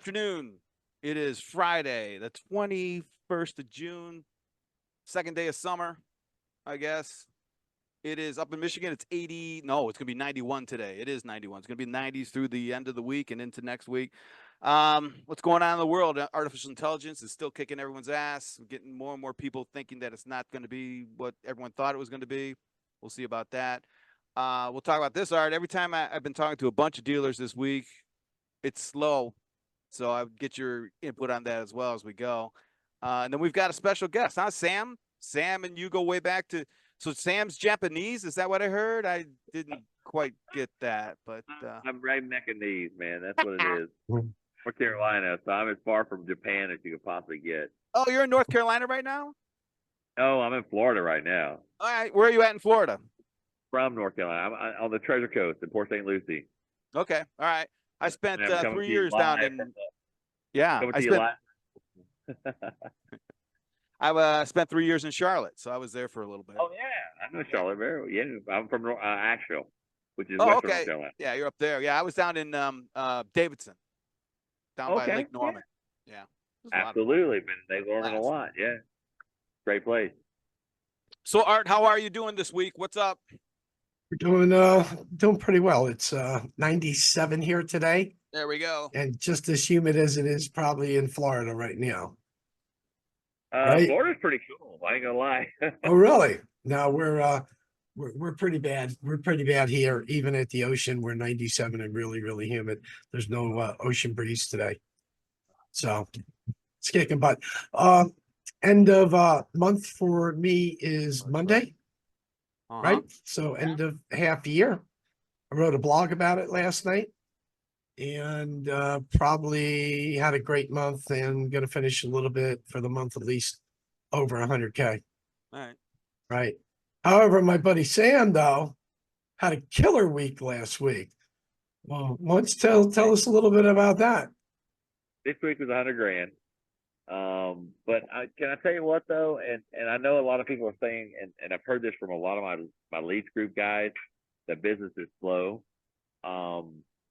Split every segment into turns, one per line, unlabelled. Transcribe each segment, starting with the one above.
afternoon. It is Friday, the 21st of June, second day of summer, I guess. It is up in Michigan. It's 80. No, it's going to be 91 today. It is 91. It's going to be 90s through the end of the week and into next week. What's going on in the world? Artificial intelligence is still kicking everyone's ass. We're getting more and more people thinking that it's not going to be what everyone thought it was going to be. We'll see about that. We'll talk about this, Art. Every time I've been talking to a bunch of dealers this week, it's slow. So I'll get your input on that as well as we go. And then we've got a special guest, huh? Sam and you go way back to, so Sam's Japanese. Is that what I heard? I didn't quite get that, but.
I'm right Mecanese, man. That's what it is. North Carolina. So I'm as far from Japan as you could possibly get.
Oh, you're in North Carolina right now?
Oh, I'm in Florida right now.
All right. Where are you at in Florida?
From North Carolina. I'm on the Treasure Coast in Port St. Lucie.
Okay. All right. I spent 3 years down in. I spent 3 years in Charlotte, so I was there for a little bit.
Oh yeah, I know Charlotte very well. Yeah, I'm from Asheville, which is
Western
North Carolina.
Yeah, you're up there. Yeah, I was down in Davidson, down by Lake Norman. Yeah.
Absolutely, man. They learning a lot. Yeah, great place.
So Art, how are you doing this week? What's up?
We're doing pretty well. It's 97 here today.
There we go.
And just as humid as it is probably in Florida right now. Right?
Florida's pretty cool. I ain't gonna lie.
Oh, really? No, we're pretty bad. We're pretty bad here. Even at the ocean, we're 97 and really, really humid. There's no ocean breeze today. So it's kicking butt. End of month for me is Monday. Right? So end of half year. I wrote a blog about it last night. And probably had a great month and going to finish a little bit for the month, at least over 100K.
All right.
Right. However, my buddy Sam, though, had a killer week last week. Well, why don't you tell us a little bit about that?
This week was 100 grand. But can I tell you what, though? And I know a lot of people are saying, and I've heard this from a lot of my leads group guys, that business is slow.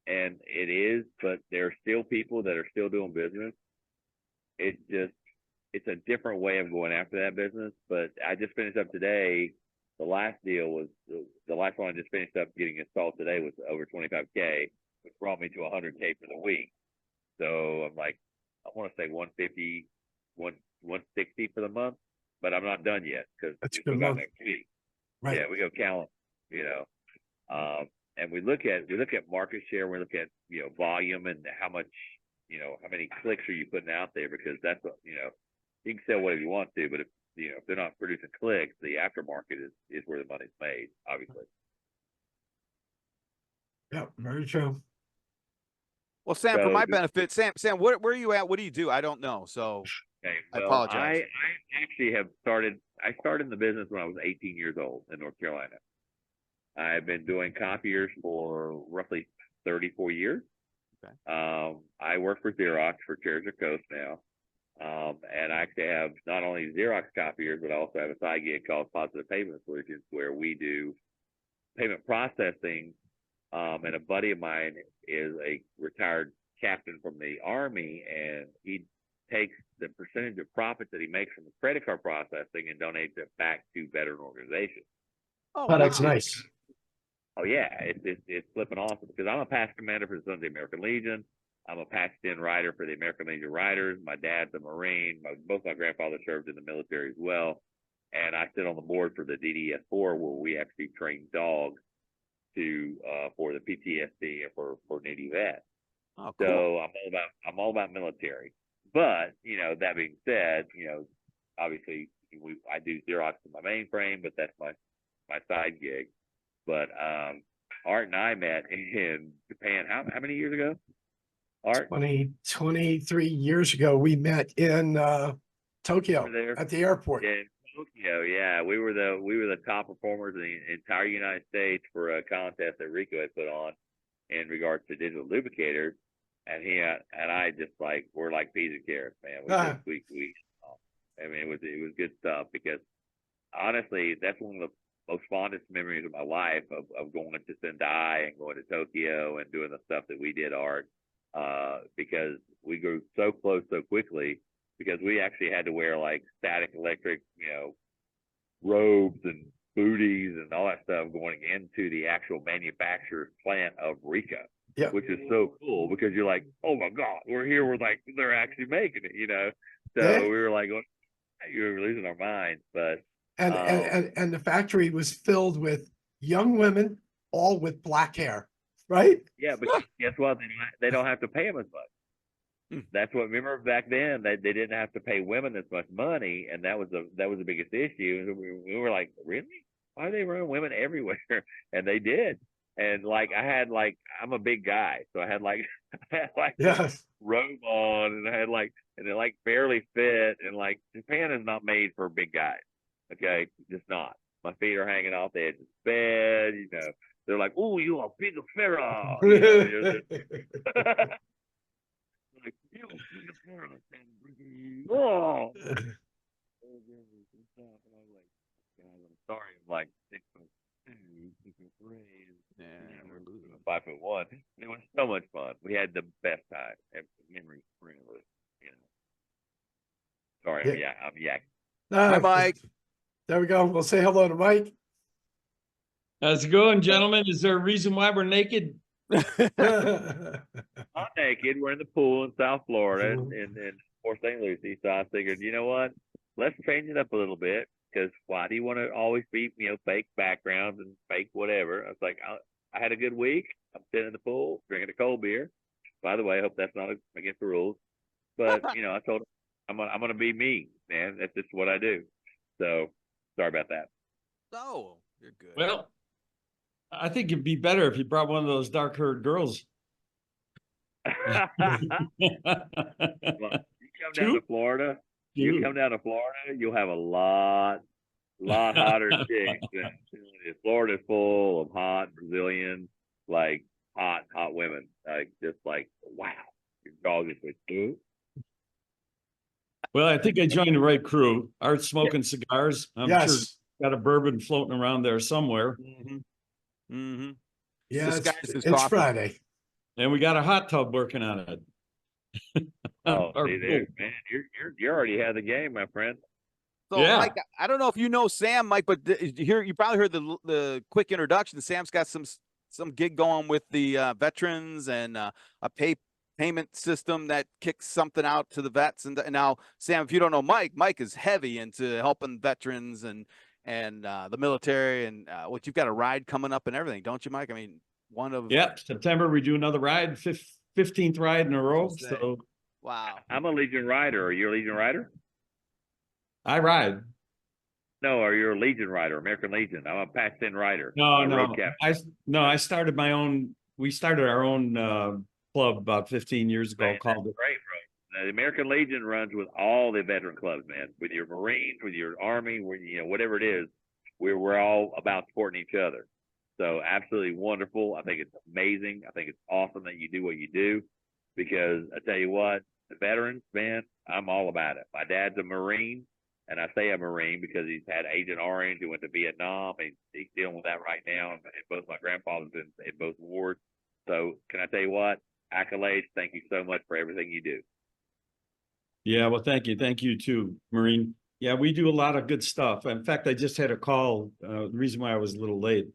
And it is, but there are still people that are still doing business. It's a different way of going after that business. But I just finished up today. The last one I just finished up getting installed today was over 25K, which brought me to 100K for the week. So I'm like, I want to say 150, 160 for the month, but I'm not done yet because we still got next week. Right. Yeah, we go calendar, and we look at market share. We look at volume and how much how many clicks are you putting out there, because that's what you can sell whatever you want to, but if they're not producing clicks, the aftermarket is where the money's made, obviously.
Yeah, very true.
Well, Sam, for my benefit, Sam, where are you at? What do you do? I don't know, so I apologize.
I actually have started. I started in the business when I was 18 years old in North Carolina. I've been doing copiers for roughly 34 years. Okay. I work for Xerox for Treasure Coast now. And I actually have not only Xerox copiers, but I also have a side gig called Positive Payment Solutions, where we do payment processing. And a buddy of mine is a retired captain from the Army, and he takes the percentage of profits that he makes from the credit card processing and donates it back to veteran organizations.
Oh, that's nice.
Oh yeah, it's flipping awesome, because I'm a past commander for the Sons of the American Legion. I'm a patched in rider for the American Legion Riders. My dad's a Marine. Both my grandfathers served in the military as well, and I sit on the board for the DDS4, where we actually train dogs to for the PTSD and for Navy vets. Oh, cool. So I'm all about military. But that being said, obviously I do Xerox in my mainframe, but that's my side gig. But Art and I met in Japan how many years ago? Art?
23 years ago, we met in Tokyo at the airport.
Yeah, Tokyo, yeah. We were the top performers in the entire United States for a contest that Ricoh had put on in regards to digital lubricators. And he and I just we're like peas and carrots, man. I mean, it was good stuff, because honestly, that's one of the most fondest memories of my life of going to Sendai and going to Tokyo and doing the stuff that we did, Art. because we grew so close so quickly, because we actually had to wear like static electric, robes and booties and all that stuff going into the actual manufacturer's plant of Ricoh.
Yeah.
Which is so cool, because you're like, oh my God, we're here. We're like, they're actually making it, So
Yeah.
we were like, you're losing our minds. But
And the factory was filled with young women, all with black hair, right?
yeah, but guess what? They don't have to pay them as much. That's what, remember back then they didn't have to pay women as much money, and that was the biggest issue. We were like, really? Why are they running women everywhere? And they did. And like I'm a big guy, so I had
Yes.
robe on, and I had and it like barely fit, and like Japan is not made for big guys. Okay, just not. My feet are hanging off the edge of the bed. They're like, "Oh, you are big fella." Like, you big fella, oh. And I'm like, God, I'm sorry, I'm like 6'2", 6'3", we're losing 5'1". It was so much fun. We had the best time. Memories, really. Sorry,
Yeah.
I'm yakking.
Hi, Mike.
There we go. We'll say hello to Mike.
How's it going, gentlemen? Is there a reason why we're naked?
Not naked. We're in the pool in South Florida in Port St. Lucie. So I figured, you know what? Let's change it up a little bit, because why do you want to always be, fake backgrounds and fake whatever? I was like, I had a good week. I'm sitting in the pool drinking a cold beer. By the way, I hope that's not against the rules. But I told him I'm gonna be me, man. That's just what I do. So sorry about that.
No, you're good.
Well, I think it'd be better if you brought one of those dark-haired girls.
Well, you come down to Florida. You come down to Florida, you'll have a lot hotter chicks. Florida's full of hot Brazilians, like hot women, like just like, wow, your dog is like, dude.
Well, I think I joined the right crew. Art smoking cigars. I'm sure got a bourbon floating around there somewhere.
Yeah, it's
coffee.
Friday.
And we got a hot tub working on it.
Oh, see there, man. You're already ahead of the game, my friend.
So, Mike, I don't know if you know Sam, Mike, but you probably heard the quick introduction. Sam's got some gig going with the veterans and a payment system that kicks something out to the vets. And now, Sam, if you don't know Mike is heavy into helping veterans and the military, and what you've got a ride coming up and everything, don't you, Mike? I mean,
September we do another ride, 15th ride in a row. So
wow.
I'm a Legion rider. Are you a Legion rider?
I ride.
No, are you a Legion rider, American Legion? I'm a passed-in rider.
No. I started my own. We started our own club about 15 years ago. Called it.
Great, bro. The American Legion runs with all the veteran clubs, man. With your Marines, with your Army, whatever it is, we're all about supporting each other. So absolutely wonderful. I think it's amazing. I think it's awesome that you do what you do, because I tell you what, the veterans, man, I'm all about it. My dad's a Marine, and I say a Marine because he's had Agent Orange. He went to Vietnam. He's dealing with that right now. And both my grandfathers in both wars. So can I tell you what? Accolades. Thank you so much for everything you do.
Yeah, well, thank you. Thank you too, Marine. Yeah, we do a lot of good stuff. In fact, I just had a call. The reason why I was a little late,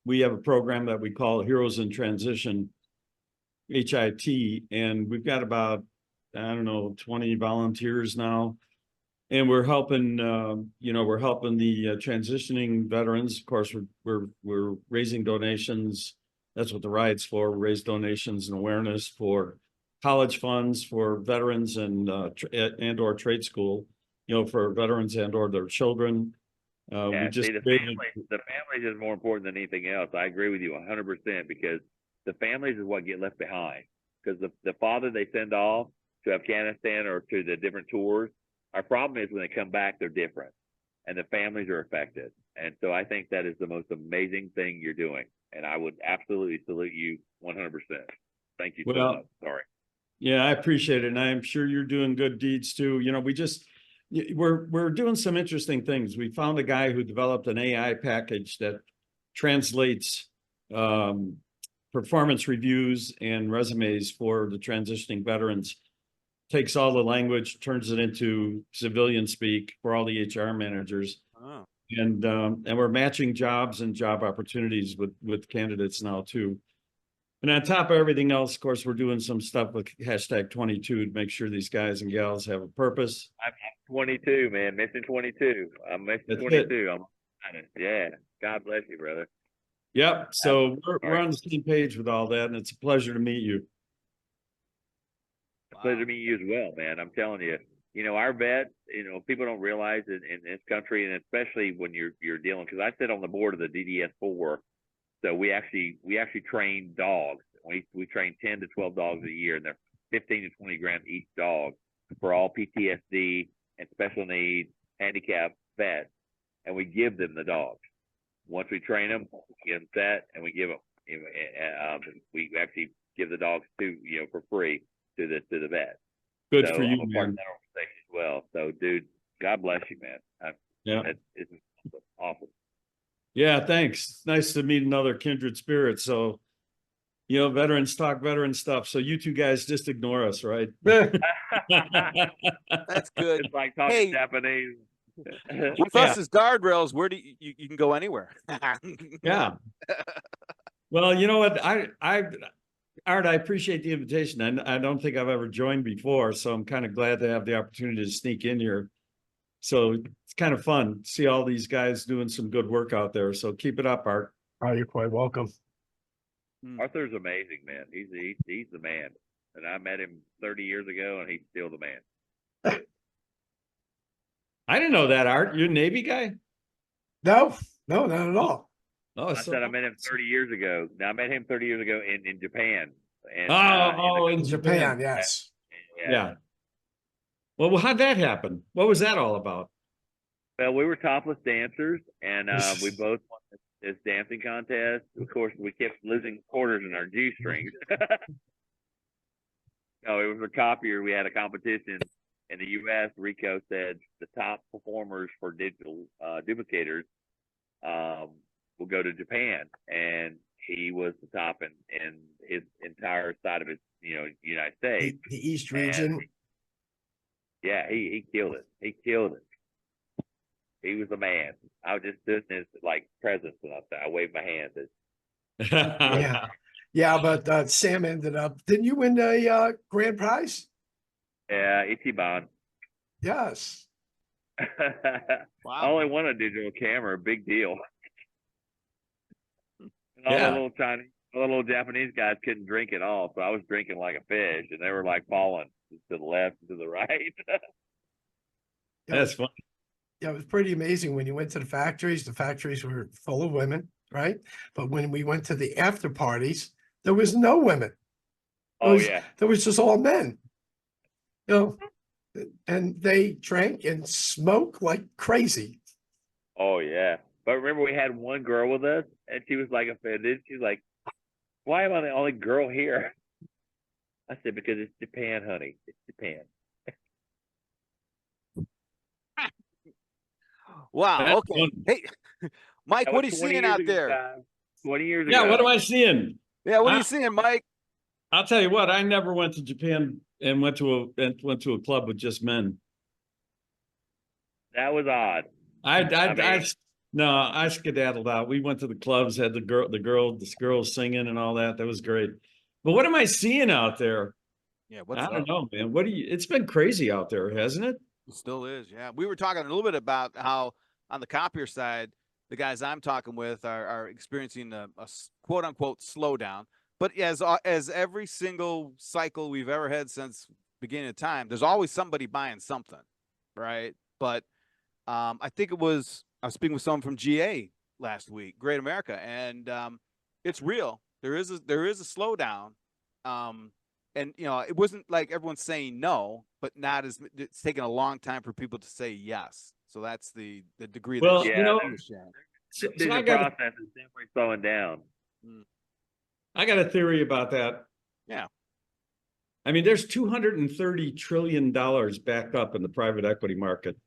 we have a program that we call Heroes in Transition, HIT, and we've got about, 20 volunteers now. And we're helping, we're helping the transitioning veterans. Of course, we're raising donations. That's what the ride's for. We raise donations and awareness for college funds for veterans and or trade school, for veterans and or their children.
The families is more important than anything else. I agree with you 100%, because the families is what get left behind. Because the father they send off to Afghanistan or to the different tours, our problem is when they come back, they're different, and the families are affected. And so I think that is the most amazing thing you're doing, and I would absolutely salute you 100%. Thank you so much. Sorry.
Yeah, I appreciate it, and I'm sure you're doing good deeds too. We're doing some interesting things. We found a guy who developed an AI package that translates performance reviews and resumes for the transitioning veterans. Takes all the language, turns it into civilian speak for all the HR managers.
Oh.
And we're matching jobs and job opportunities with candidates now too. And on top of everything else, of course, we're doing some stuff with hashtag 22 to make sure these guys and gals have a purpose.
I'm 22, man. Missing 22. I'm missing
That's
22. I'm excited. Yeah. God bless you, brother.
Yep. So we're on the same page with all that, and it's a pleasure to meet you.
Pleasure to meet you as well, man. I'm telling you, our vets, people don't realize it in this country, and especially when you're dealing, because I sit on the board of the DDS4, so we actually train dogs. We train 10 to 12 dogs a year, and they're 15 to 20 grand each dog for all PTSD and special needs, handicapped vets, and we give them the dogs. Once we train them, we get them set, and we give them. We actually give the dogs for free to the vet.
Good
So
for you,
I'm a part of
man.
that organization as well. So, dude, God bless you, man.
Yeah.
It's awesome.
Yeah, thanks. It's nice to meet another kindred spirit. So, veterans talk veteran stuff. So you two guys just ignore us, right?
That's good.
It's like talking
Hey.
Japanese.
With us as guardrails, where do you can go anywhere?
Yeah. Well, you know what? Art, I appreciate the invitation. I don't think I've ever joined before, so I'm kind of glad to have the opportunity to sneak in here. So it's kind of fun to see all these guys doing some good work out there. So keep it up, Art.
Oh, you're quite welcome.
Arthur's amazing, man. He's the man. And I met him 30 years ago, and he's still the man.
I didn't know that, Art. You're a Navy guy?
No, not at all.
Oh,
I said I met him 30 years ago. Now I met him 30 years ago in Japan. And,
in
Japan, yes.
Yeah. Well, how'd that happen? What was that all about?
Well, we were topless dancers, and we both won this dancing contest. Of course, we kept losing quarters in our G-strings. No, it was a copier. We had a competition in the U.S. Ricoh said the top performers for digital duplicators will go to Japan, and he was the top in his entire side of his, United States.
The East region.
Yeah, he killed it. He killed it. He was a man. I was just doing his presence, and I waved my hand.
Yeah, but Sam ended up. Didn't you win the grand prize?
Yeah, Ichiban.
Yes.
Wow.
I only won a digital camera. Big deal. And all the little Japanese guys couldn't drink at all, so I was drinking like a fish, and they were falling to the left and to the right.
That's funny.
Yeah, it was pretty amazing when you went to the factories were full of women, right? But when we went to the after parties, there was no women. There was just all men. And they drank and smoked like crazy.
Oh yeah. But remember, we had one girl with us, and she was offended. She's like, "Why am I the only girl here?" I said, "Because it's Japan, honey. It's Japan."
Wow.
That's
Okay.
funny.
Hey, Mike, what are you seeing out there?
20 years
Yeah,
ago.
what am I seeing?
Yeah, what are you seeing, Mike?
I'll tell you what, I never went to Japan and went to a club with just men.
That was odd.
I skedaddled out. We went to the clubs, had the girls singing and all that. That was great. But what am I seeing out there?
Yeah,
I don't know, man. It's been crazy out there, hasn't it?
It still is. Yeah. We were talking a little bit about how on the copier side, the guys I'm talking with are experiencing a quote unquote slowdown. But as every single cycle we've ever had since beginning of time, there's always somebody buying something, right? But I think I was speaking with someone from GA last week, Great America, and it's real. There is a slowdown, and it wasn't like everyone's saying no, but it's taking a long time for people to say yes. So that's the degree.
Well,
the
so
process is definitely slowing down.
I got a theory about that.
Yeah.
I mean, there's $230 trillion backed up in the private equity market.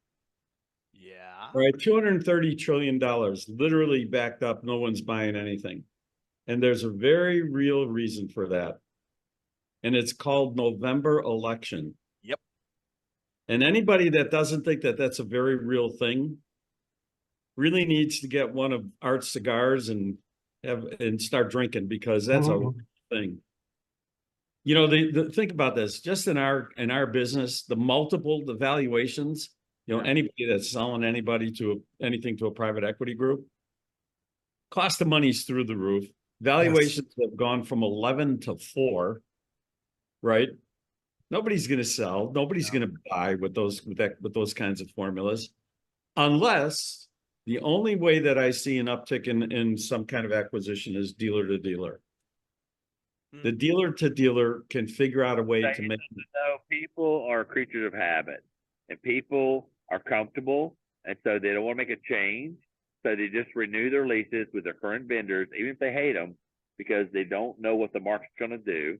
Yeah.
Right, $230 trillion literally backed up. No one's buying anything. And there's a very real reason for that. And it's called November election.
Yep.
And anybody that doesn't think that that's a very real thing really needs to get one of Art's cigars and start drinking, because that's a thing. You know, think about this, just in our business, the valuations, you know, anybody that's selling anything to a private equity group, cost of money's through the roof. Valuations have gone from 11 to 4, right? Nobody's going to sell. Nobody's going to buy with those kinds of formulas, unless the only way that I see an uptick in some kind of acquisition is dealer to dealer. The dealer to dealer can figure out a way to make.
No, people are creatures of habit, and people are comfortable, and so they don't want to make a change. So they just renew their leases with their current vendors, even if they hate them, because they don't know what the market's going to do.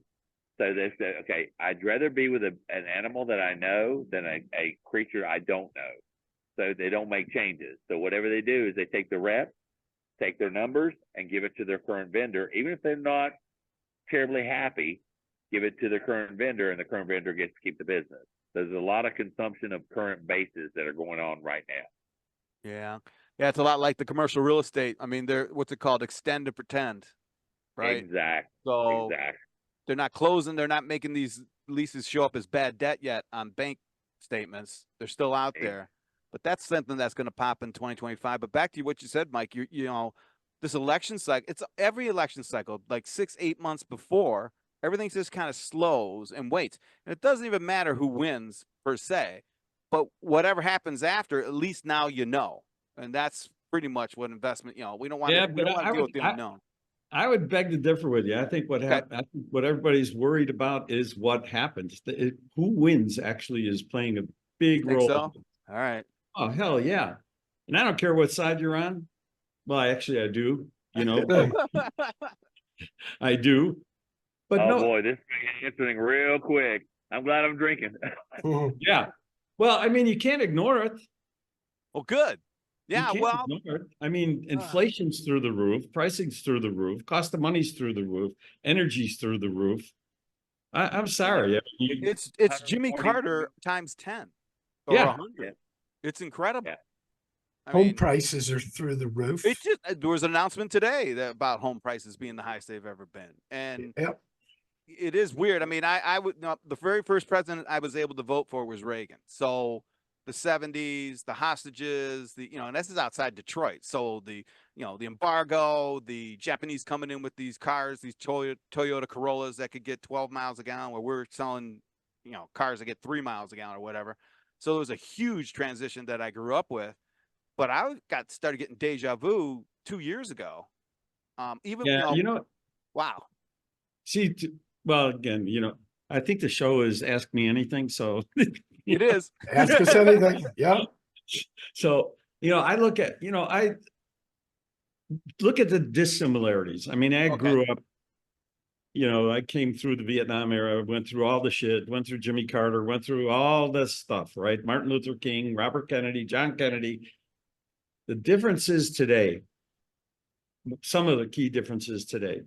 So they say, okay, I'd rather be with an animal that I know than a creature I don't know. So they don't make changes. So whatever they do is they take the rep, take their numbers, and give it to their current vendor, even if they're not terribly happy. Give it to the current vendor, and the current vendor gets to keep the business. There's a lot of consumption of current bases that are going on right now.
Yeah. Yeah, it's a lot like the commercial real estate. I mean, they're what's it called? Extend to pretend, right?
Exactly.
So
Exactly.
they're not closing. They're not making these leases show up as bad debt yet on bank statements. They're still out there. But that's something that's going to pop in 2025. But back to what you said, Mike, you know, this election cycle, it's every election cycle, like 6-8 months before, everything just kind of slows and waits. And it doesn't even matter who wins per se, but whatever happens after, at least now you know. And that's pretty much what investment, you know, we don't want to deal with the unknown.
I would beg to differ with you. I think what everybody's worried about is what happens. Who wins actually is playing a big role.
So? All right.
Oh, hell yeah. And I don't care what side you're on. Well, actually I do, you know, I do. But
oh boy, this is answering real quick. I'm glad I'm drinking.
Yeah. Well, I mean, you can't ignore it.
Well, good. Yeah, well,
I mean, inflation's through the roof, pricing's through the roof, cost of money's through the roof, energy's through the roof. I'm sorry. I mean,
it's Jimmy Carter times 10 or 100. It's incredible.
Yeah. Home prices are through the roof.
There was an announcement today about home prices being the highest they've ever been, and it is weird. I mean, the very first president I was able to vote for was Reagan. So the 70s, the hostages, and this is outside Detroit. So the embargo, the Japanese coming in with these cars, these Toyota Corollas that could get 12 miles a gallon, where we're selling, cars that get 3 miles a gallon or whatever. So it was a huge transition that I grew up with, but I started getting deja vu 2 years ago. Wow.
See, well, again, I think the show is Ask Me Anything. So
it is.
Ask us anything. Yeah.
So, I look at the dissimilarities. I mean, I grew up, I came through the Vietnam era, went through all the shit, went through Jimmy Carter, went through all this stuff, right? Martin Luther King, Robert Kennedy, John Kennedy. The differences today, some of the key differences today,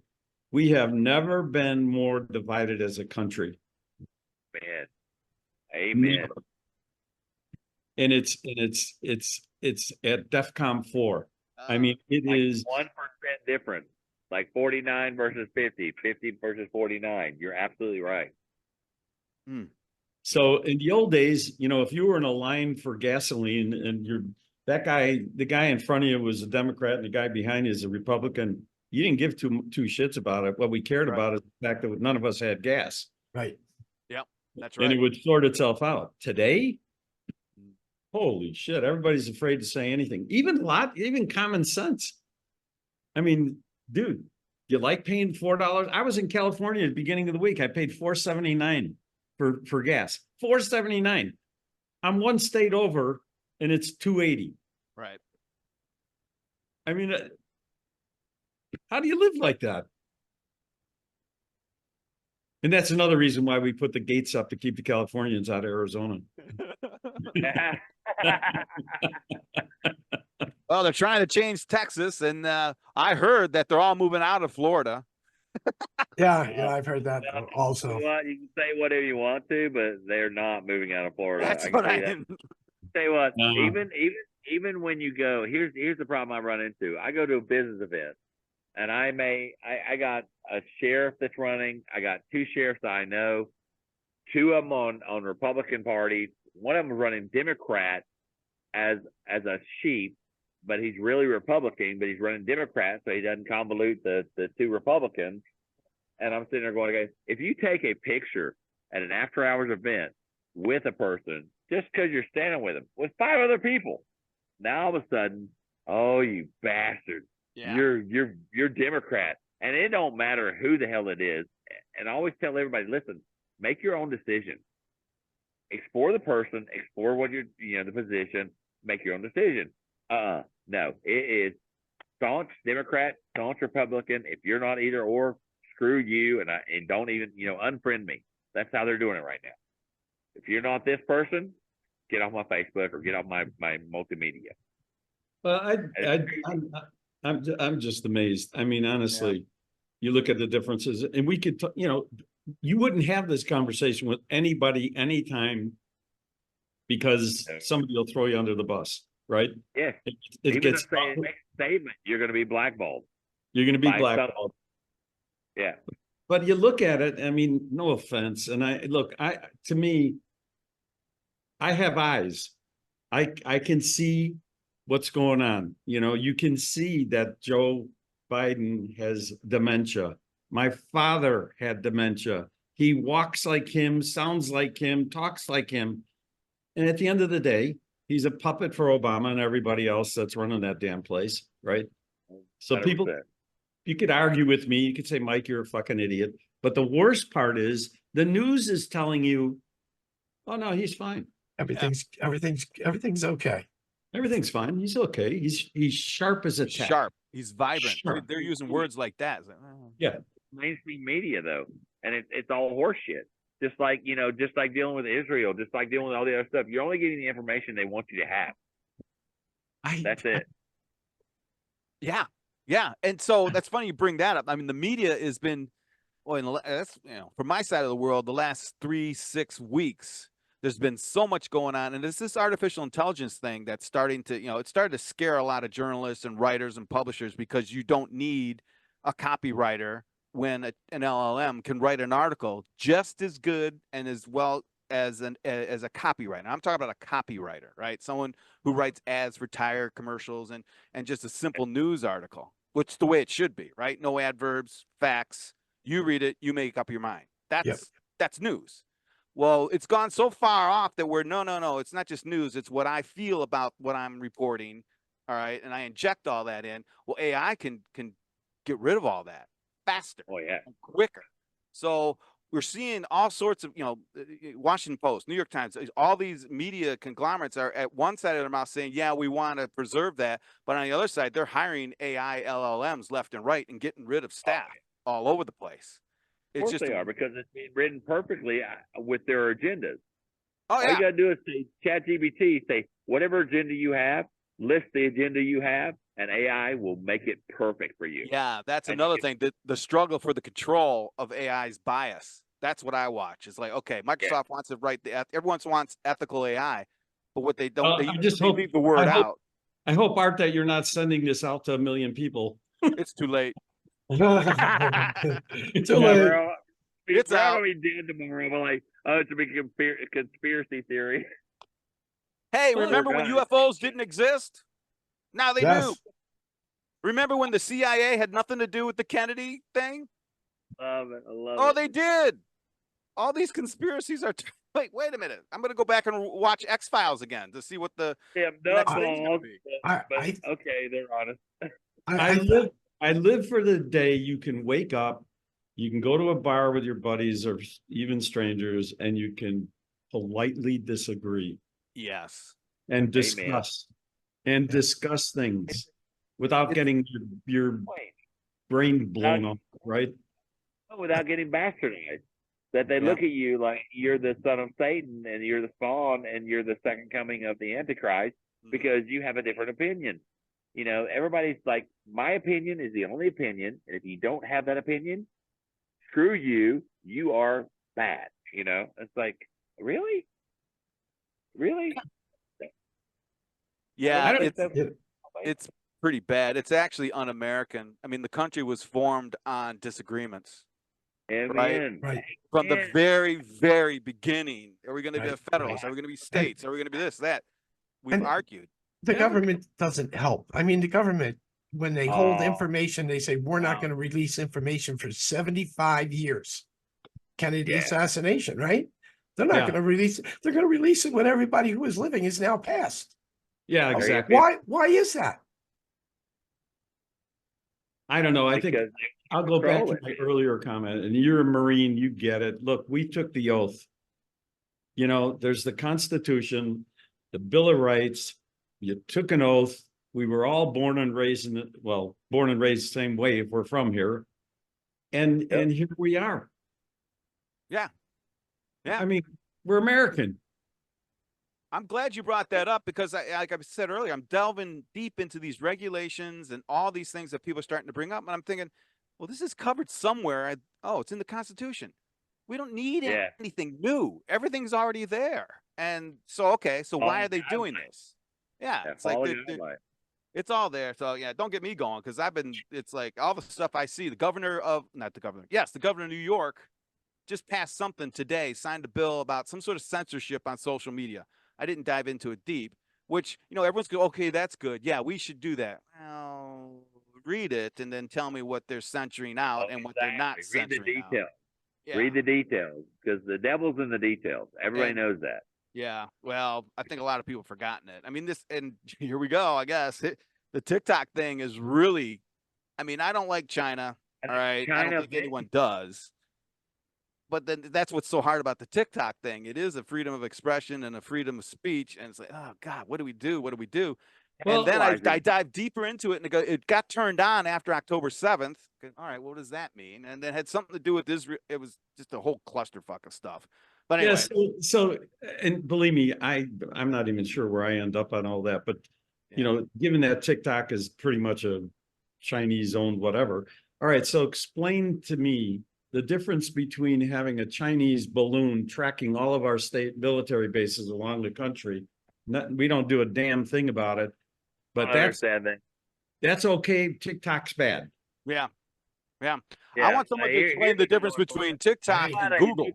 we have never been more divided as a country.
Man. Amen.
Never. And it's at DEFCON 4. I mean, it is
1% difference, like 49 versus 50, 50 versus 49. You're absolutely right.
So in the old days, if you were in a line for gasoline and the guy in front of you was a Democrat and the guy behind you is a Republican, you didn't give two shits about it. What we cared about is the fact that none of us had gas.
Right.
Yep. That's right.
And it would sort itself out. Today, holy shit, everybody's afraid to say anything. Even common sense. I mean, dude, you like paying $4? I was in California at the beginning of the week. I paid $4.79 for gas. $4.79. I'm one state over and it's $2.80.
Right.
I mean, how do you live like that? And that's another reason why we put the gates up to keep the Californians out of Arizona.
Well, they're trying to change Texas, and I heard that they're all moving out of Florida.
Yeah, I've heard that
Well,
also.
Well, you can say whatever you want to, but they're not moving out of Florida.
That's
I can
what
tell you that. Tell you what,
No.
even when you go, here's the problem I run into. I go to a business event, and I got a sheriff that's running. I got two sheriffs that I know, two of them on Republican parties. One of them running Democrat as a sheep, but he's really Republican, but he's running Democrat, so he doesn't convolute the two Republicans. And I'm sitting there going, okay, if you take a picture at an after hours event with a person, just because you're standing with them, with 5 other people, now all of a sudden, oh, you bastard,
Yeah.
you're Democrat. And it don't matter who the hell it is. And I always tell everybody, listen, make your own decision. Explore the person, explore what you're, the position, make your own decision. No, it is staunch Democrat, staunch Republican. If you're not either or, screw you, and don't even, unfriend me. That's how they're doing it right now. If you're not this person, get off my Facebook or get off my multimedia.
Well, I'm just amazed. I mean, honestly, you look at the differences, and we could, you wouldn't have this conversation with anybody anytime because somebody will throw you under the bus, right?
Yeah.
It
Even
gets
if they make a statement, you're going to be blackballed.
You're going to be
by
blackballed.
Yeah.
But you look at it, I mean, no offense. And to me, I have eyes. I can see what's going on. You can see that Joe Biden has dementia. My father had dementia. He walks like him, sounds like him, talks like him. And at the end of the day, he's a puppet for Obama and everybody else that's running that damn place, right? So
100%.
You could argue with me. You could say, Mike, you're a fucking idiot. But the worst part is the news is telling you, oh no, he's fine.
Everything's okay.
Everything's fine. He's okay. He's sharp as a tack.
Sharp. He's vibrant.
Sharp.
They're using words like that. It's like,
Yeah.
Mainstream media though, and it's all horseshit. Just like dealing with Israel, just like dealing with all the other stuff. You're only getting the information they want you to have. That's it.
Yeah. Yeah. And so that's funny you bring that up. I mean, the media has been, that's, from my side of the world, the last 3-6 weeks, there's been so much going on. And it's this artificial intelligence thing that's starting to, it started to scare a lot of journalists and writers and publishers because you don't need a copywriter when an LLM can write an article just as good and as well as a copywriter. I'm talking about a copywriter, right? Someone who writes ads for tire commercials and just a simple news article, which is the way it should be, right? No adverbs, facts. You read it, you make up your mind. That's news. Well, it's gone so far off that we're no, it's not just news. It's what I feel about what I'm reporting. All right. And I inject all that in. Well, AI can get rid of all that faster.
Oh yeah.
And quicker. So we're seeing all sorts of, Washington Post, New York Times, all these media conglomerates are at one side of their mouth saying, yeah, we want to preserve that. But on the other side, they're hiring AI LLMs left and right and getting rid of staff all over the place.
Of course they are, because it's being written perfectly with their agendas.
Oh, yeah.
All you got to do is say, ChatGPT, say, whatever agenda you have, list the agenda you have, and AI will make it perfect for you.
Yeah, that's another thing. The struggle for the control of AI's bias. That's what I watch. It's like, okay, Microsoft wants to write everyone wants ethical AI, but what they don't, they leave the word out.
I hope, Art, that you're not sending this out to 1 million people.
It's too late.
Too late.
It's out. Probably dead tomorrow. I'm like, oh, it's a big conspiracy theory.
Hey, remember when UFOs didn't exist? Now they do. Remember when the CIA had nothing to do with the Kennedy thing?
Love it. I love it.
Oh, they did. All these conspiracies are. Wait a minute. I'm going to go back and watch X-Files again to see what the next thing's going to be.
Okay, they're honest.
I live for the day you can wake up, you can go to a bar with your buddies or even strangers, and you can politely disagree.
Yes.
And discuss. And discuss things without getting your brain blown up, right?
Without getting bastardized. That they look at you like you're the son of Satan and you're the spawn and you're the second coming of the Antichrist because you have a different opinion. You know, everybody's like, my opinion is the only opinion, and if you don't have that opinion, screw you. You are bad. You know, it's like, really, really.
Yeah,
I don't
it's
think so.
it's pretty bad. It's actually un-American. I mean, the country was formed on disagreements
Amen.
Right.
from the
Amen.
very, very beginning. Are we going to be
Right.
a federalist? Are we going to be states? Are we going to be this, that? We've
And-
argued.
The
Yeah.
government doesn't help. I mean, the government, when they hold
Oh,
information, they say, we're not
wow.
going to release information for 75 years. Kennedy
Yeah.
assassination, right? They're not
Yeah.
going to release it. They're going to release it when everybody who is living is now passed.
Yeah,
There you
exactly.
go.
Why is that?
I don't know. I think
Because
I'll go back
control
to
it.
my earlier comment, and you're a Marine, you get it. Look, we took the oath. You know, there's the Constitution, the Bill of Rights. You took an oath. We were all born and raised born and raised the same way if we're from here. And
Yep.
and here we are.
Yeah. Yeah.
I mean, we're American.
I'm glad you brought that up because, like I said earlier, I'm delving deep into these regulations and all these things that people are starting to bring up. And I'm thinking, well, this is covered somewhere. Oh, it's in the Constitution. We don't need
Yeah.
anything new. Everything's already there. And so, okay, so why
Follow
are they doing
guidelines.
this? Yeah,
Yeah,
it's like
follow
they're,
guidelines.
it's all there. So yeah, don't get me going because it's like all the stuff I see. The governor of, not the governor, yes, the governor of New York just passed something today, signed a bill about some sort of censorship on social media. I didn't dive into it deep, which, everyone's going, okay, that's good. Yeah, we should do that. Well, read it and then tell me what they're censoring out and what they're not
Exactly. Read the
censoring out.
details.
Yeah.
Read the details because the devil's in the details. Everybody
And-
knows that.
Yeah, well, I think a lot of people have forgotten it. I mean, and here we go, I guess. The TikTok thing is really, I mean, I don't like China, all right? I don't think anyone does. But then that's what's so hard about the TikTok thing. It is a freedom of expression and a freedom of speech. And it's like, oh, God, what do we do? What do we do?
Well,
and then I dive deeper into it and it got turned on after October 7th. All right, what does that mean? And then had something to do with Israel. It was just a whole clusterfuck of stuff. But anyway.
Yeah, so and believe me, I'm not even sure where I end up on all that, but given that TikTok is pretty much a Chinese owned whatever. All right, so explain to me the difference between having a Chinese balloon tracking all of our state military bases along the country. We don't do a damn thing about it, but that's okay. TikTok's bad.
Yeah. Yeah.
Yeah.
I want someone to explain the difference between TikTok and Google.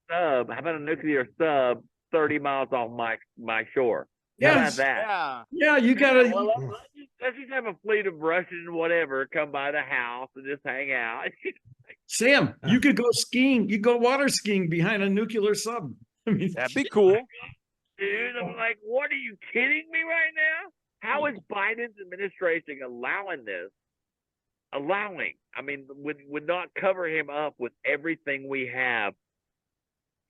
How about a nuclear sub 30 miles off my shore? How about
Yes.
that?
Yeah, you gotta.
Well, let's just have a fleet of Russian whatever come by the house and just hang out.
Sam, you could go skiing. You go water skiing behind a nuclear sub. I mean,
That'd be cool.
Dude, I'm like, what are you kidding me right now? How is Biden's administration allowing this? I mean, would not cover him up with everything we have,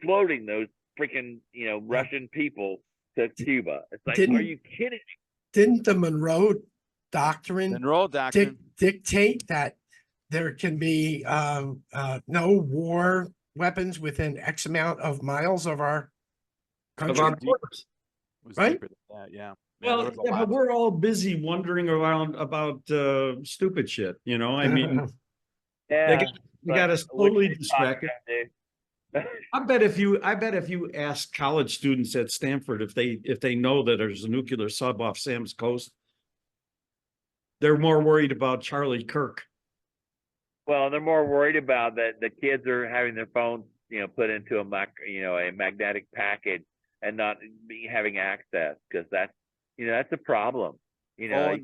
floating those freaking, Russian people to Cuba. It's like, are you kidding me?
Didn't the Monroe Doctrine dictate that there can be no war weapons within X amount of miles of our country? Right?
Yeah.
Well, but we're all busy wondering around about stupid shit, I mean,
Yeah,
they got us totally distracted. I bet if you ask college students at Stanford if they know that there's a nuclear sub off Sam's coast, they're more worried about Charlie Kirk.
Well, they're more worried about that the kids are having their phones, put into a magnetic package and not having access because that's a problem. You can't take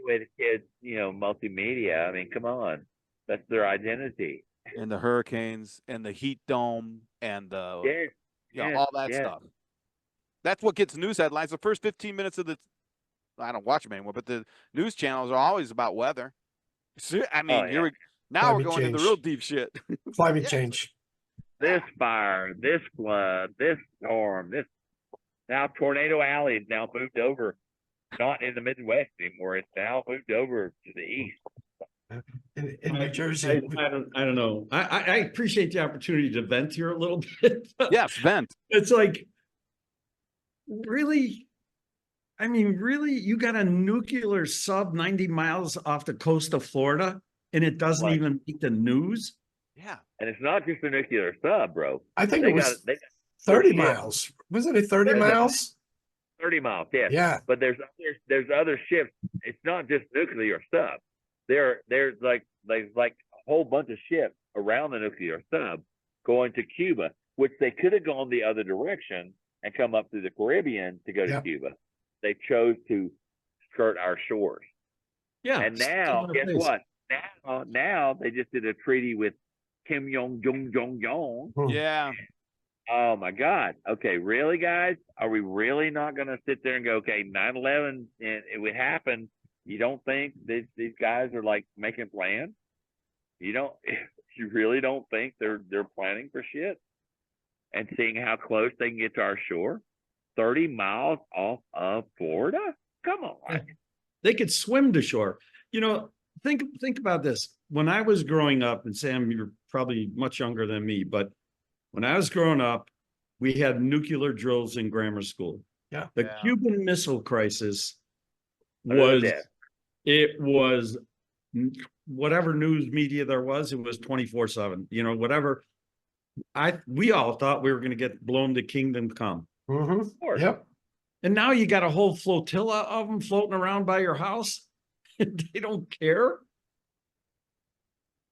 away the kids, multimedia. I mean, come on, that's their identity.
And the hurricanes and the heat dome and all that stuff. That's what gets news headlines. The first 15 minutes of I don't watch them anymore, but the news channels are always about weather. I mean, now we're going into real deep shit.
Climate change.
This fire, this flood, this storm, this now Tornado Alley is now moved over, not in the Midwest anymore. It's now moved over to the east.
In New Jersey.
I don't know. I appreciate the opportunity to vent here a little bit.
Yes, vent.
It's like, really? I mean, really, you got a nuclear sub 90 miles off the coast of Florida and it doesn't
Right.
even make the news?
Yeah.
And it's not just a nuclear sub, bro.
I think
They
it was
they got
30
ship.
miles. Wasn't it 30
30
miles?
30 miles, yes.
Yeah.
But there's other ships. It's not just nuclear sub. There's like a whole bunch of ships around the nuclear sub going to Cuba, which they could have gone the other direction and come up through the Caribbean to go to
Yeah.
Cuba. They chose to skirt our shores.
Yeah.
And now, guess what? Now they just did a treaty with Kim Jong.
Yeah.
Oh my God. Okay, really, guys? Are we really not going to sit there and go, okay, 9/11, and it would happen? You don't think these guys are like making plans? You really don't think they're planning for shit and seeing how close they can get to our shore? 30 miles off of Florida? Come on.
They could swim to shore. You know, think about this. When I was growing up, and Sam, you're probably much younger than me, but when I was growing up, we had nuclear drills in grammar school.
Yeah.
The
Yeah.
Cuban Missile Crisis
Other than
was,
that,
it was whatever news media there was, it was 24/7, you know, whatever. We all thought we were going to get blown to kingdom come.
Mm-hmm.
of course.
Yep.
And now you got a whole flotilla of them floating around by your house. They don't care.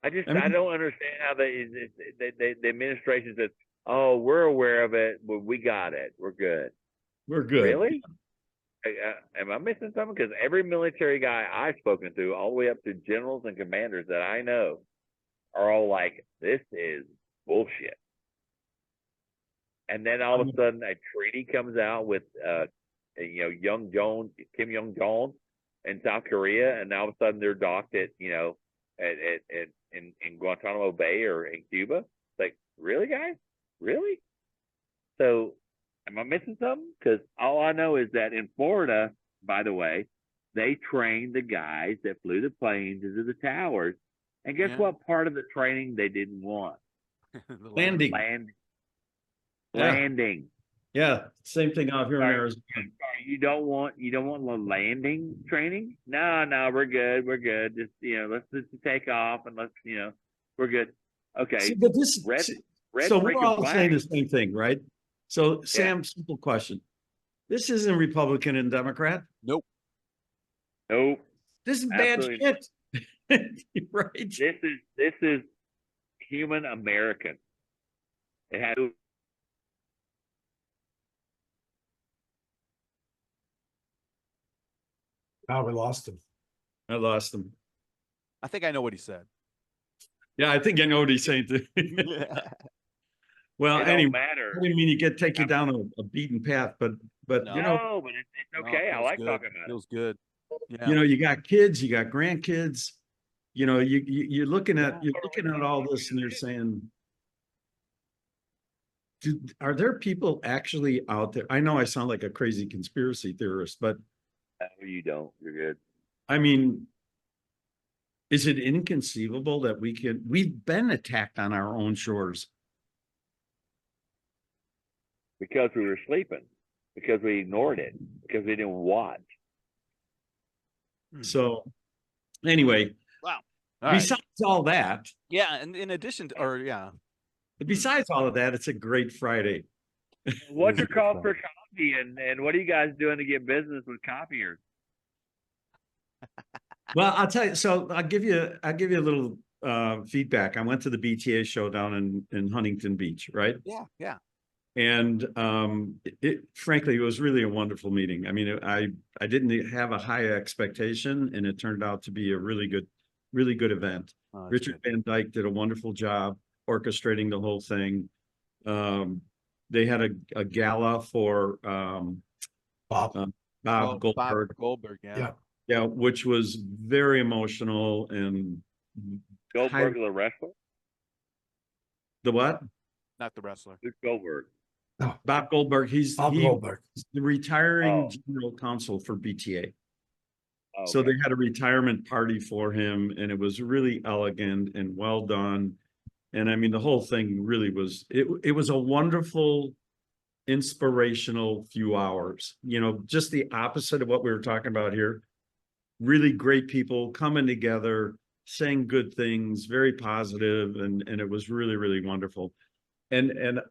I
mean-
don't understand how the administration says, "Oh, we're aware of it, but we got it. We're good."
We're good.
Really? Am I missing something? Because every military guy I've spoken to, all the way up to generals and commanders that I know, are all like, "This is bullshit." And then all of a sudden, a treaty comes out with, Kim Jong Jones in South Korea, and all of a sudden they're docked at, in Guantanamo Bay or in Cuba. It's like, really, guys? Really? So, am I missing something? Because all I know is that in Florida, by the way, they trained the guys that flew the planes into the towers. And guess
Yeah.
what part of the training they didn't want?
The
Landing. Yeah.
Landing.
Yeah. Same thing out here in
Sorry.
Arizona.
You don't want the landing training? No, we're good. We're good. Just let's just take off and let's we're good. Okay.
See, but this,
Red
so we're
freaking
all
flag.
saying the same thing, right? So Sam, simple question. This isn't Republican and Democrat.
Nope.
Nope.
This is bad
Absolutely
shit. Right?
This is human American. It had
Oh, we lost him.
I lost him.
I think I know what he said.
Yeah, I think I know what he's saying too. Well,
it
anyway,
don't matter.
I didn't mean to take you down a beaten path, but
No.
you know,
No, but it's
No,
okay. I
feels
like
good.
talking about it.
Feels good. Yeah.
you know, you got kids, you got grandkids, you know, you're looking at all this and you're saying, are there people actually out there? I know I sound like a crazy conspiracy theorist, but
No, you don't. You're good.
I mean, is it inconceivable that we've been attacked on our own shores?
Because we were sleeping. Because we ignored it. Because we didn't watch.
So anyway,
Wow. All right.
besides all that,
Yeah, and in addition to,
besides all of that, it's a great Friday.
What's
is
your
a good
call
thought.
for copy, and what are you guys doing to get business with copiers?
Well, I'll tell you. So I'll give you a little feedback. I went to the BTA show down in Huntington Beach, right?
yeah.
And frankly, it was really a wonderful meeting. I mean, I didn't have a high expectation, and it turned out to be a really good event.
Oh, that's
Richard
good.
Van Dyke did a wonderful job orchestrating the whole thing. They had a gala for
Bob.
Bob
Oh,
Goldberg.
Bob Goldberg. Yeah.
Yeah.
Yeah, which was very emotional and
Goldberg, the wrestler?
the what?
Not the wrestler.
Who's Goldberg?
Bob Goldberg. He's
Bob Goldberg.
the retiring
Oh.
general counsel for BTA.
Oh,
So
okay.
they had a retirement party for him, and it was really elegant and well done. And I mean, the whole thing really was, it was a wonderful inspirational few hours, you know, just the opposite of what we were talking about here. Really great people coming together, saying good things, very positive, and it was really, really wonderful. And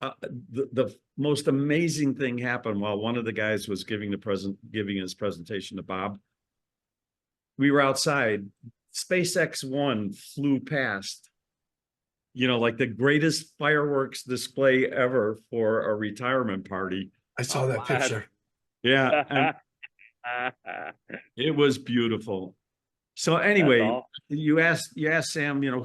the most amazing thing happened while one of the guys was giving his presentation to Bob. We were outside. SpaceX One flew past, you know, like the greatest fireworks display ever for a retirement party.
I saw
Oh,
that
wow.
picture.
Yeah, and it was beautiful. So anyway,
awesome.
you asked Sam, you know,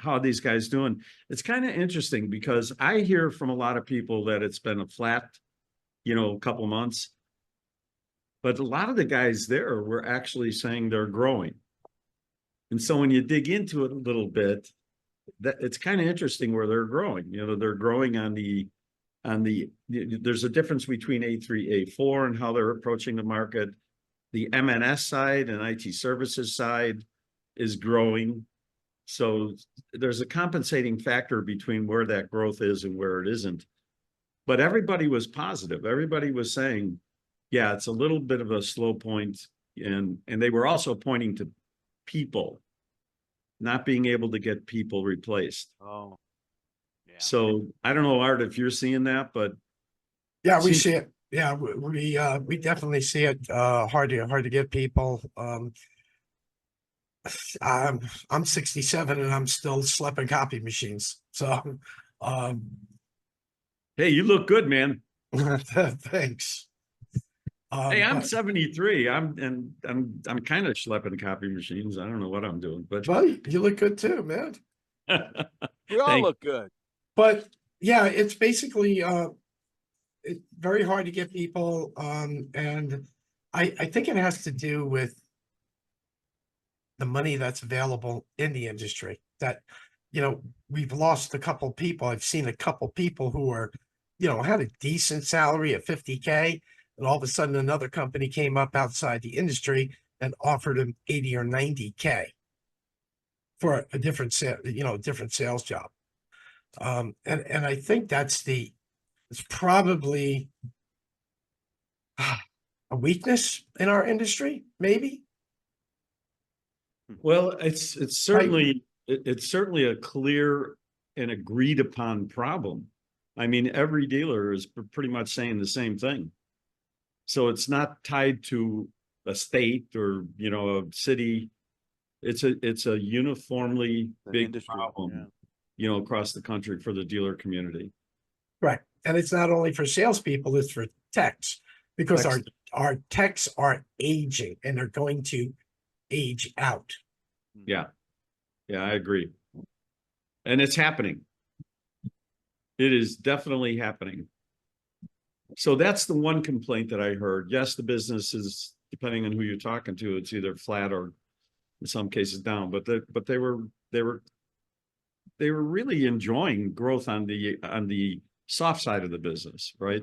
how are these guys doing? It's kind of interesting because I hear from a lot of people that it's been a flat, you know, couple months. But a lot of the guys there were actually saying they're growing. And so when you dig into it a little bit, that it's kind of interesting where they're growing. You know, they're growing there's a difference between A3, A4 and how they're approaching the market. The M&S side and IT services side is growing. So there's a compensating factor between where that growth is and where it isn't. But everybody was positive. Everybody was saying, yeah, it's a little bit of a slow point. And they were also pointing to people not being able to get people replaced.
Oh, yeah.
So I don't know, Art, if you're seeing that, but
Yeah, we
Seems-
see it. Yeah, we definitely see it. Hard to get people. I'm 67 and I'm still schlepping copy machines. So,
hey, you look good, man.
thanks.
Hey, I'm
But-
73. I'm kind of schlepping copy machines. I don't know what I'm doing, but
Well, you look good too, man.
We all
Thank-
look good.
But yeah, it's basically it's very hard to get people. And I think it has to do with the money that's available in the industry. That, you know, we've lost a couple people. I've seen a couple people who are, you know, had a decent salary at 50K, and all of a sudden another company came up outside the industry and offered them 80 or 90K for a different different sales job. And I think it's probably a weakness in our industry, maybe.
well, it's certainly a clear and agreed upon problem. I mean, every dealer is pretty much saying the same thing. So it's not tied to a state or, you know, a city. It's a uniformly
The
big
industry,
problem,
yeah.
you know, across the country for the dealer community.
Right. And it's not only for salespeople, it's for techs, because
Techs.
our techs are aging and they're going to age out.
Yeah. Yeah, I agree. And it's happening. It is definitely happening. So that's the one complaint that I heard. Yes, the business is, depending on who you're talking to, it's either flat or in some cases down, but they were really enjoying growth on the soft side of the business, right?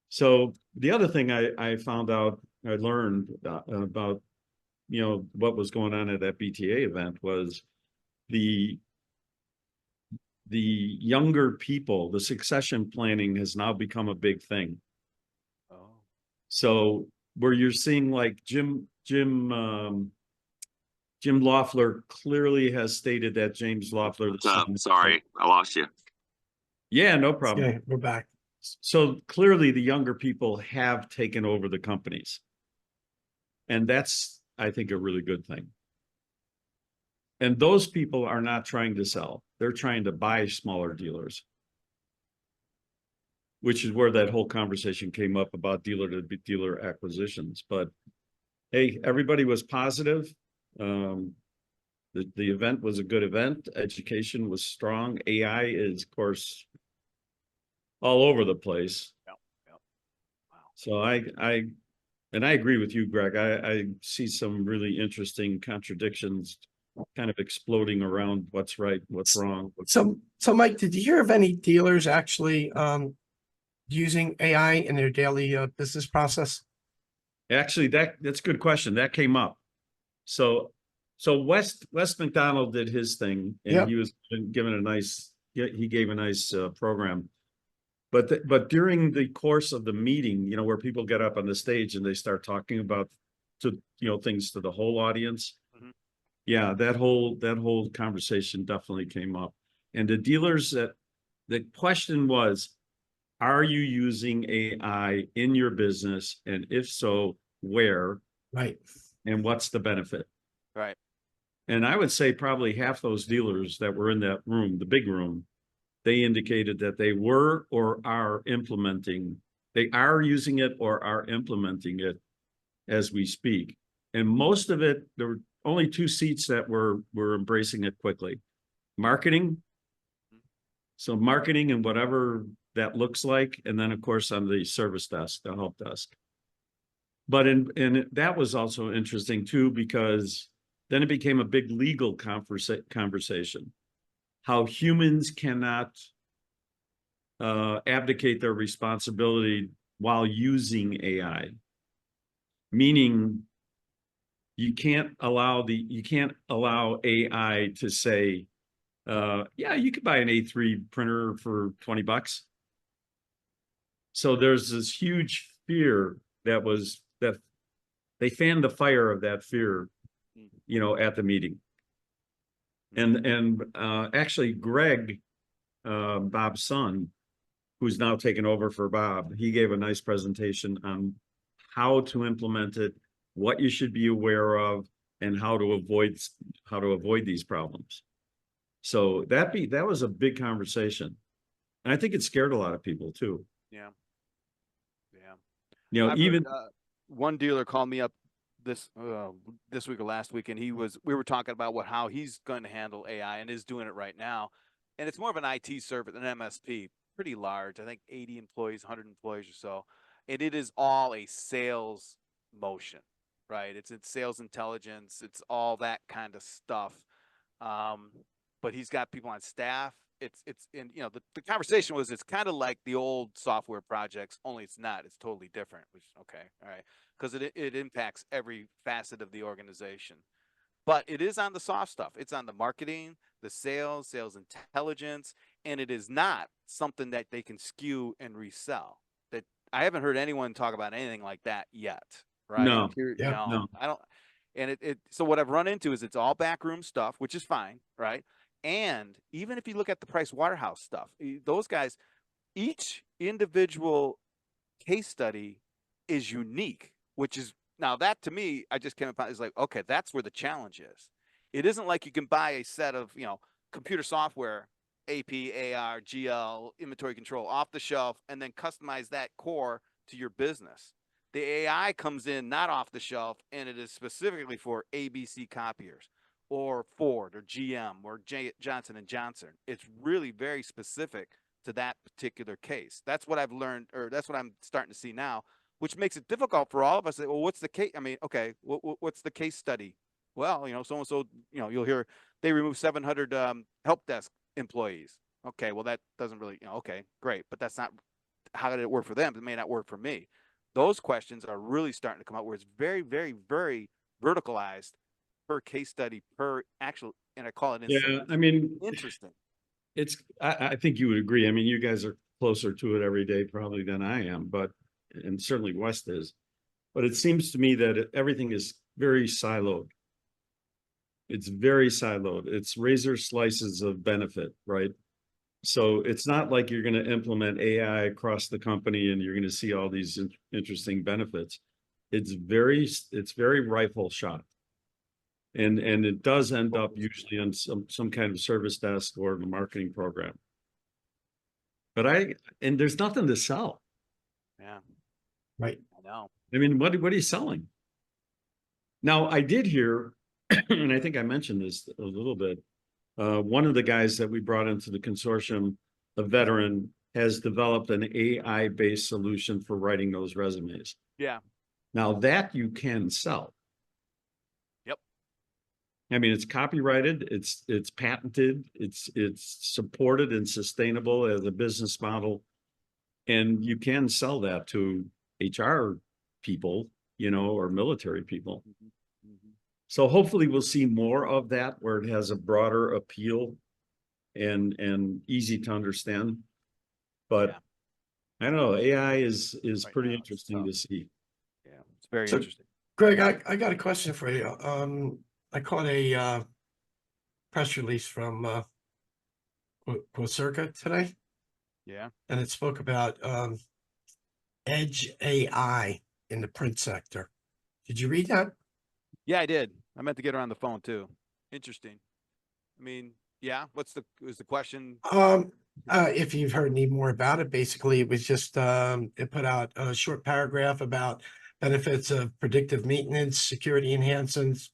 So the other thing I found out, I learned about, you know, what was going on at that BTA event was the younger people, the succession planning has now become a big thing.
Oh.
So where you're seeing like Jim Loeffler clearly has stated that James Loeffler.
What's up? Sorry, I lost you.
Yeah, no problem.
Okay, we're back.
So clearly the younger people have taken over the companies. And that's, I think, a really good thing. And those people are not trying to sell. They're trying to buy smaller dealers. Which is where that whole conversation came up about dealer to dealer acquisitions. But hey, everybody was positive. The event was a good event. Education was strong. AI is, of course, all over the place.
Yeah. Wow.
So I agree with you, Greg. I see some really interesting contradictions kind of exploding around what's right, what's wrong.
So Mike, did you hear of any dealers actually using AI in their daily business process?
Actually, that's a good question. That came up. So Wes McDonald did his thing, and
Yep.
he was given a nice, he gave a nice program. But during the course of the meeting, you know, where people get up on the stage and they start talking about things to the whole audience.
Mhm.
Yeah, that whole conversation definitely came up. And the dealers the question was, are you using AI in your business? And if so, where?
Right.
And what's the benefit?
Right.
And I would say probably half those dealers that were in that room, the big room, they indicated that they were or are implementing, they are using it or are implementing it as we speak. And most of it, there were only 2 seats that were embracing it quickly. Marketing. So marketing and whatever that looks like. And then of course on the service desk, the help desk. But and that was also interesting too, because then it became a big legal conversation. How humans cannot abdicate their responsibility while using AI. Meaning you can't allow AI to say, yeah, you could buy an A3 printer for $20. So there's this huge fear that they fanned the fire of that fear, you know, at the meeting. And actually Greg, Bob's son, who's now taken over for Bob, he gave a nice presentation on how to implement it, what you should be aware of, and how to avoid these problems. So that was a big conversation. And I think it scared a lot of people too.
Yeah. Yeah.
You know,
I've
even
heard, one dealer called me up this week or last week, and we were talking about how he's going to handle AI and is doing it right now. And it's more of an IT service, an MSP, pretty large. I think 80 employees, 100 employees or so. And it is all a sales motion, right? It's sales intelligence. It's all that kind of stuff. But he's got people on staff. It's in, you know, the conversation was, it's kind of like the old software projects, only it's not. It's totally different, which, okay, all right. Because it impacts every facet of the organization. But it is on the soft stuff. It's on the marketing, the sales intelligence, and it is not something that they can skew and resell. That I haven't heard anyone talk about anything like that yet, right?
No.
Yeah.
No.
I don't. And so what I've run into is it's all backroom stuff, which is fine, right? And even if you look at the Price Waterhouse stuff, those guys, each individual case study is unique, which is, now that to me, I just came upon, is like, okay, that's where the challenge is. It isn't like you can buy a set of, you know, computer software, AP, AR, GL, inventory control off the shelf, and then customize that core to your business. The AI comes in not off the shelf, and it is specifically for ABC copiers or Ford or GM or Johnson and Johnson. It's really very specific to that particular case. That's what I've learned, or that's what I'm starting to see now, which makes it difficult for all of us. Well, what's the case? I mean, okay, what's the case study? Well, you know, so-and-so, you know, you'll hear they remove 700 help desk employees. Okay, well, that doesn't really, you know, okay, great. But that's not, how did it work for them? It may not work for me. Those questions are really starting to come out where it's very, very, very verticalized per case study, per actual, and I call it
Yeah, I mean,
interesting.
I think you would agree. I mean, you guys are closer to it every day probably than I am, and certainly West is. But it seems to me that everything is very siloed. It's very siloed. It's razor slices of benefit, right? So it's not like you're going to implement AI across the company and you're going to see all these interesting benefits. It's very rifle shot. And it does end up usually on some kind of service desk or the marketing program. But there's nothing to sell.
Yeah.
Right.
I know.
I mean, what are you selling? Now, I did hear, and I think I mentioned this a little bit, one of the guys that we brought into the consortium, a veteran, has developed an AI-based solution for writing those resumes.
Yeah.
Now that you can sell.
Yep.
I mean, it's copyrighted, it's patented, it's supported and sustainable as a business model. And you can sell that to HR people, you know, or military people.
Mm-hmm. Mm-hmm.
So hopefully we'll see more of that where it has a broader appeal and easy to understand. But I don't know. AI is
Right
pretty
now, it's
interesting
tough.
to see.
Yeah, it's very
So-
interesting.
Greg, I got a question for you. I caught a press release from Quocirca today,
Yeah.
and it spoke about edge AI in the print sector. Did you read that?
Yeah, I did. I meant to get her on the phone too. Interesting. I mean, yeah, was the question?
If you've heard any more about it, basically it was just it put out a short paragraph about benefits of predictive maintenance, security enhancements,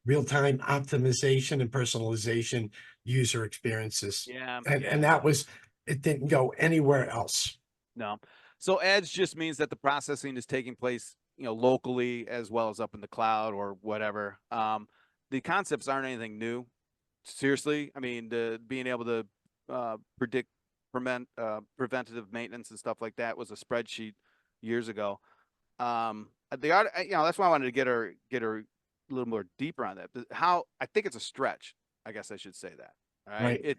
real-time optimization, and personalization user experiences.
Yeah.
And that was, it didn't go anywhere else.
No. So edge just means that the processing is taking place, locally as well as up in the cloud or whatever. The concepts aren't anything new. Seriously, I mean, being able to predict preventative maintenance and stuff like that was a spreadsheet years ago. The art, that's why I wanted to get her a little more deeper on that. But how I think it's a stretch. I guess I should say that. All right.
Right.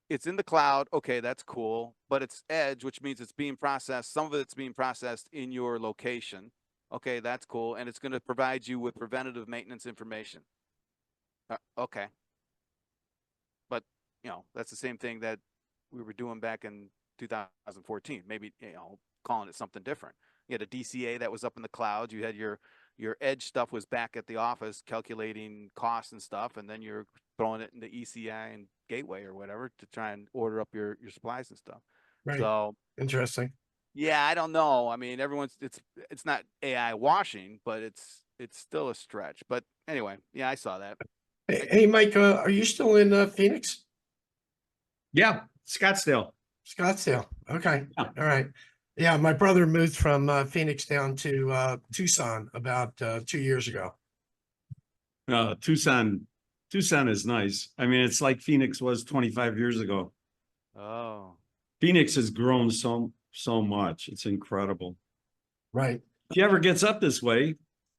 It's in the cloud. Okay, that's cool. But it's edge, which means it's being processed. Some of it's being processed in your location. Okay, that's cool. And it's going to provide you with preventative maintenance information. Okay. But, that's the same thing that we were doing back in 2014. Maybe, calling it something different. You had a DCA that was up in the cloud. You had your edge stuff was back at the office calculating costs and stuff. And then you're throwing it into ECI and Gateway or whatever to try and order up your supplies and stuff.
Right.
So
Interesting.
yeah, I don't know. I mean, it's not AI washing, but it's still a stretch. But anyway, yeah, I saw that.
Hey, Mike, are you still in Phoenix?
Yeah, Scottsdale.
Scottsdale. Okay.
Yeah.
All right. Yeah, my brother moved from Phoenix down to Tucson about 2 years ago.
Tucson is nice. I mean, it's like Phoenix was 25 years ago.
Oh,
Phoenix has grown so much. It's incredible.
Right.
If he ever gets up this way,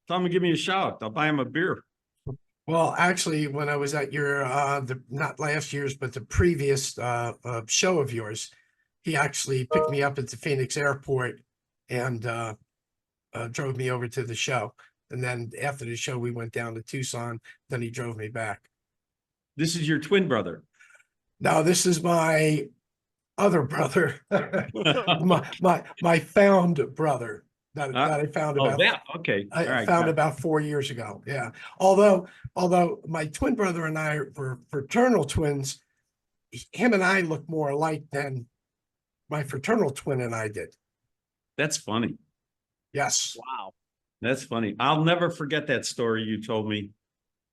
tell him to give me a shout. I'll buy him a beer.
Well, actually, when I was at your not last year's, but the previous show of yours, he actually picked me up at the Phoenix airport and drove me over to the show. And then after the show, we went down to Tucson. Then he drove me back.
This is your twin brother.
Now, this is my other brother, my found brother that I found
Oh,
about.
that okay. All
I
right.
found
got it.
about 4 years ago. Yeah. Although my twin brother and I were fraternal twins, him and I look more alike than my fraternal twin and I did.
That's funny.
Yes.
wow.
That's funny. I'll never forget that story you told me.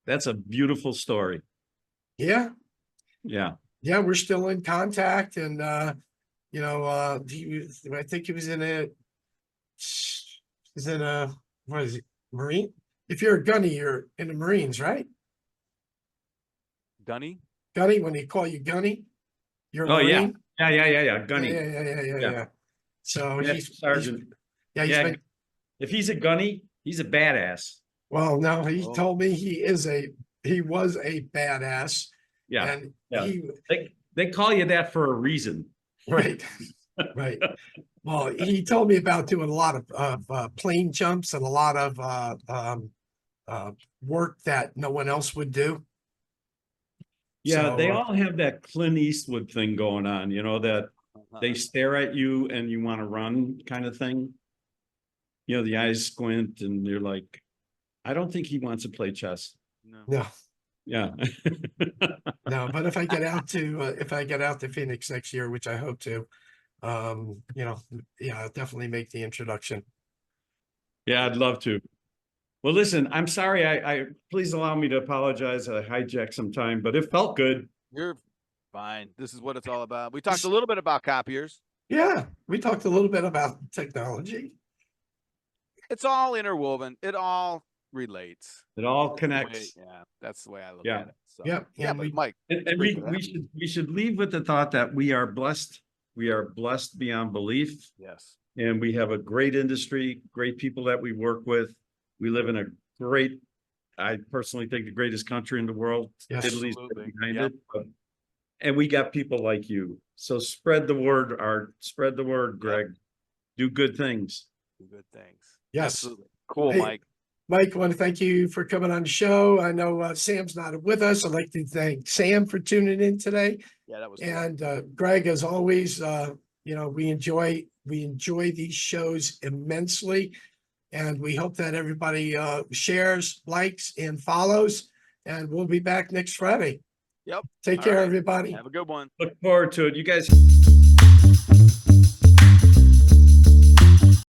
That's a beautiful story.
Yeah.
Yeah.
Yeah. We're still in contact. And, I think he was in what is it? Marine? If you're a gunny, you're in the Marines, right?
Gunny?
Gunny, when they call you gunny, you're a
Oh, yeah.
Marine.
Yeah. Gunny.
Yeah. So
Yeah, Sergeant.
he's
Yeah.
been,
If he's a gunny, he's a badass.
well, no, he
Oh.
told me he was a badass.
Yeah.
And
Yeah.
he,
They call you that for a reason.
right, right. Well, he told me about doing a lot of plane jumps and a lot of work that no one else would do.
Yeah,
So,
they all have that Clint Eastwood thing going on, that they stare at you and you want to run kind of thing. The eyes squint and you're like, I don't think he wants to play chess.
no,
Yeah.
no. But if I get out to Phoenix next year, which I hope to, I'll definitely make the introduction.
Yeah, I'd love to. Well, listen, I'm sorry. I please allow me to apologize. I hijacked some time, but it felt good.
You're fine. This is what it's all about. We talked a little bit about copiers.
Yeah, we talked a little bit about technology.
It's all interwoven. It all relates.
It all
That's the way-
connects.
yeah, that's the way I look
Yeah.
at it. So,
Yep,
yeah,
and
but Mike,
And
great to have
we should leave with the thought that we are blessed. We are blessed beyond belief.
yes.
And we have a great industry, great people that we work with. We live in I personally think the greatest country in the world.
Yes.
Italy's
Absolutely.
behind
Yep.
it. And we got people like you. So spread the word, Art. Spread the word, Greg. do good things.
Do good things.
Yes.
Absolutely. Cool,
Hey,
Mike.
Mike, I want to thank you for coming on the show. I know Sam's not with us. I'd like to thank Sam for tuning in today.
Yeah, that was cool.
And Greg, as always, we enjoy these shows immensely. And we hope that everybody shares, likes, and follows. And we'll be back next Friday.
Yep.
Take
All
care,
right.
everybody.
Have a good one.
Look forward to it. You guys.